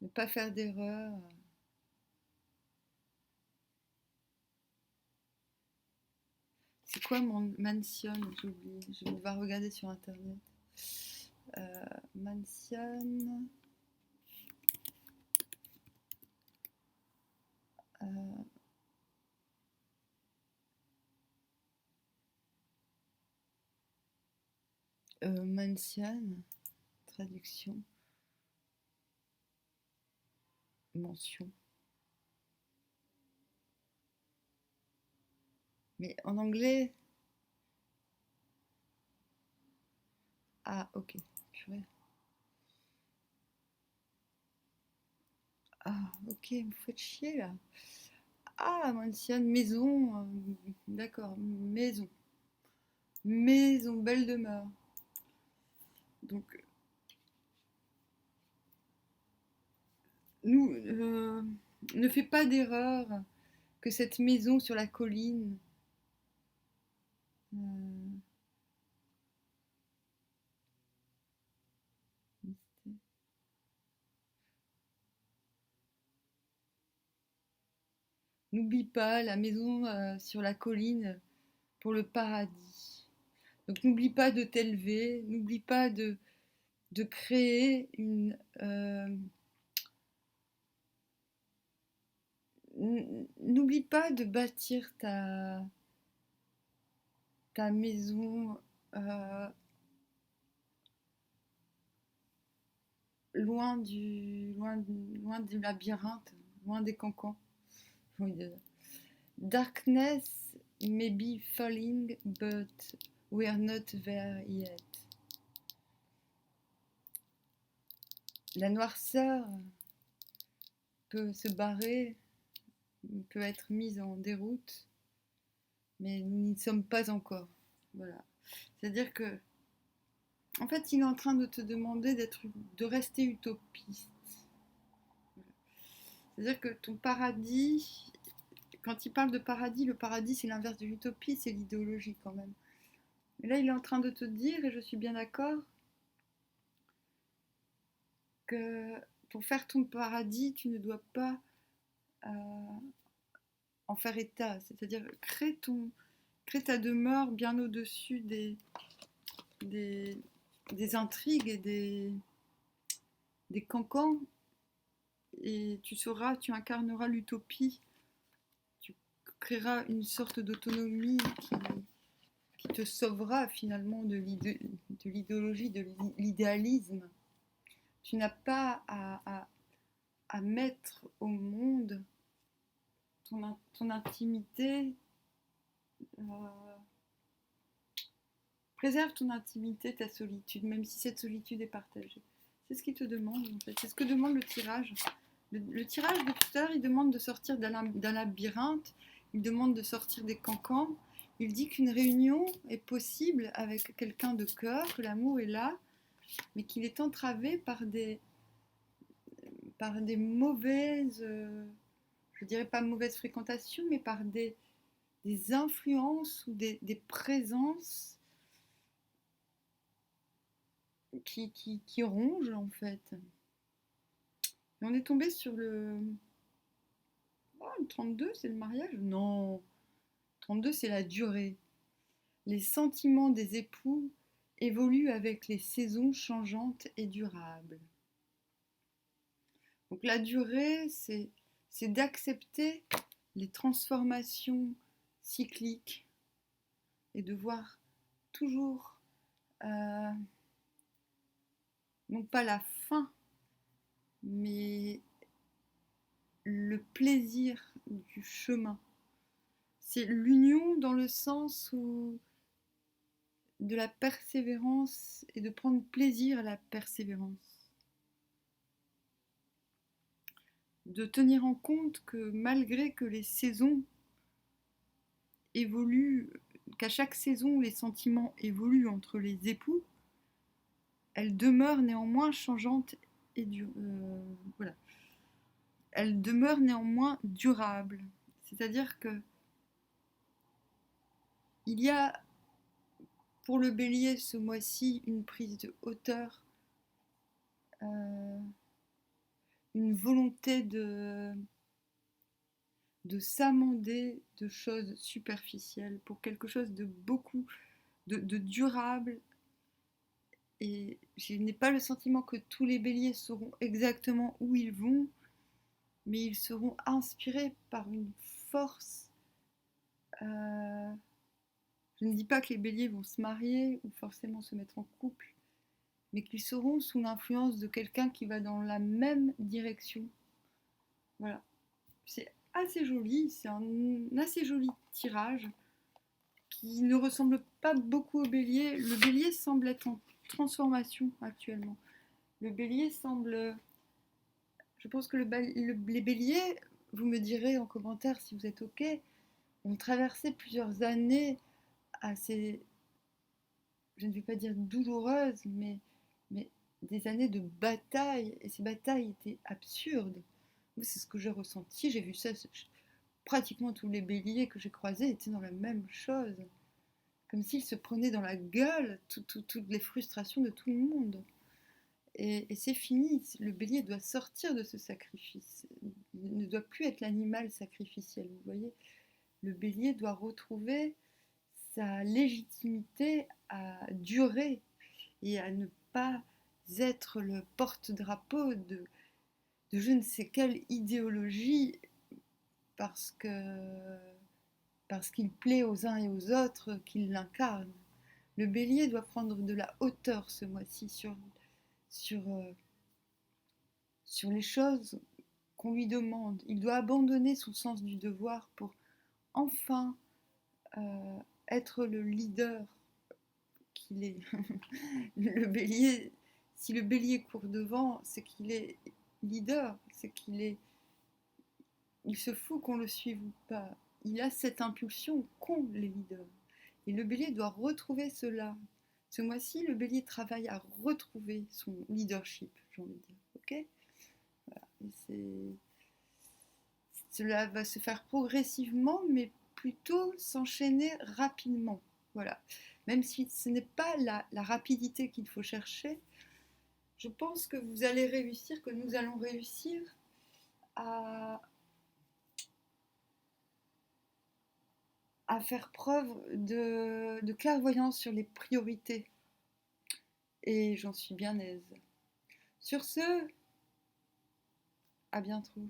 Ne pas faire d'erreur. C'est quoi mon mansion? J'ai oublié. Je vais devoir regarder sur internet. Mansion. Mansion. Traduction. Mention. Mais en anglais. Ah, ok. Purée. Ah, ok, vous faites chier là. Ah, mansion, maison. D'accord, maison. Maison, belle demeure. Donc, nous, ne fais pas d'erreur que cette maison sur la colline. euh, N'oublie pas la maison sur la colline pour le paradis. Donc n'oublie pas de t'élever, n'oublie pas de créer n'oublie pas de bâtir ta maison euh, loin du labyrinthe, loin des cancans. Oui, Darkness may be falling, but we are not there yet. La noirceur peut se barrer, peut être mise en déroute, mais nous n'y sommes pas encore. Voilà. C'est-à-dire que, en fait, il est en train de te demander de rester utopiste. Voilà. C'est-à-dire que ton paradis, quand il parle de paradis, le paradis c'est l'inverse de l'utopie, c'est l'idéologie quand même. Mais là, il est en train de te dire, et je suis bien d'accord, que pour faire ton paradis, tu ne dois pas en faire état. C'est-à-dire, crée ta demeure bien au-dessus des, des intrigues et des cancans, et tu incarneras l'utopie, tu créeras une sorte d'autonomie qui te sauvera finalement de l'idéologie, de l'idéalisme. Tu n'as pas à mettre au monde ton intimité. Préserve ton intimité, ta solitude, même si cette solitude est partagée. C'est ce qu'il te demande en fait. C'est ce que demande le tirage. Le tirage de tout à l'heure, il demande de sortir d'un labyrinthe, il demande de sortir des cancans. Il dit qu'une réunion est possible avec quelqu'un de cœur, que l'amour est là, mais qu'il est entravé par des mauvaises, je dirais pas mauvaises fréquentations, mais par des influences ou des présences qui rongent en fait. Et on est tombé sur le 32, c'est le mariage? Non, 32 c'est la durée. Les sentiments des époux évolue avec les saisons changeantes et durables. Donc la durée, c'est d'accepter les transformations cycliques et de voir toujours, non pas la fin, mais le plaisir du chemin. C'est l'union dans le sens où de la persévérance et de prendre plaisir à la persévérance. De tenir en compte que malgré que les saisons évoluent, qu'à chaque saison les sentiments évoluent entre les époux, elles demeurent néanmoins changeantes et voilà. Elles demeurent néanmoins durables. C'est-à-dire que il y a pour le bélier ce mois-ci une prise de hauteur, une volonté de s'amender de choses superficielles pour quelque chose de beaucoup, de durable. Et je n'ai pas le sentiment que tous les béliers sauront exactement où ils vont, mais ils seront inspirés par une force. Je ne dis pas que les béliers vont se marier ou forcément se mettre en couple, mais qu'ils seront sous l'influence de quelqu'un qui va dans la même direction. Voilà. C'est assez joli, c'est un assez joli tirage qui ne ressemble pas beaucoup au bélier. Le bélier semble être en transformation actuellement. Le bélier semble... Je pense que les béliers, vous me direz en commentaire si vous êtes OK, ont traversé plusieurs années assez, je ne vais pas dire douloureuses, mais des années de bataille. Et ces batailles étaient absurdes. C'est ce que j'ai ressenti. J'ai vu ça. Pratiquement tous les béliers que j'ai croisés étaient dans la même chose. Comme s'ils se prenaient dans la gueule toutes les frustrations de tout le monde. Et c'est fini. Le bélier doit sortir de ce sacrifice. Il ne doit plus être l'animal sacrificiel. Vous voyez, le bélier doit retrouver sa légitimité à durer et à ne pas être le porte-drapeau de je ne sais quelle idéologie parce qu'il plaît aux uns et aux autres qu'il l'incarne. Le bélier doit prendre de la hauteur ce mois-ci sur les choses qu'on lui demande. Il doit abandonner son sens du devoir pour enfin être le leader qu'il est. Le bélier, si le bélier court devant, c'est qu'il est leader, c'est qu'il est... Il se fout qu'on le suive ou pas. Il a cette impulsion qu'ont les leaders. Et le bélier doit retrouver cela. Ce mois-ci, le bélier travaille à retrouver son leadership, j'ai envie de dire. Ok ? Voilà. Cela va se faire progressivement, mais plutôt s'enchaîner rapidement. Voilà. Même si ce n'est pas la rapidité qu'il faut chercher, je pense que vous allez réussir, que nous allons réussir à faire preuve de clairvoyance sur les priorités. Et j'en suis bien aise. Sur ce, à bientôt.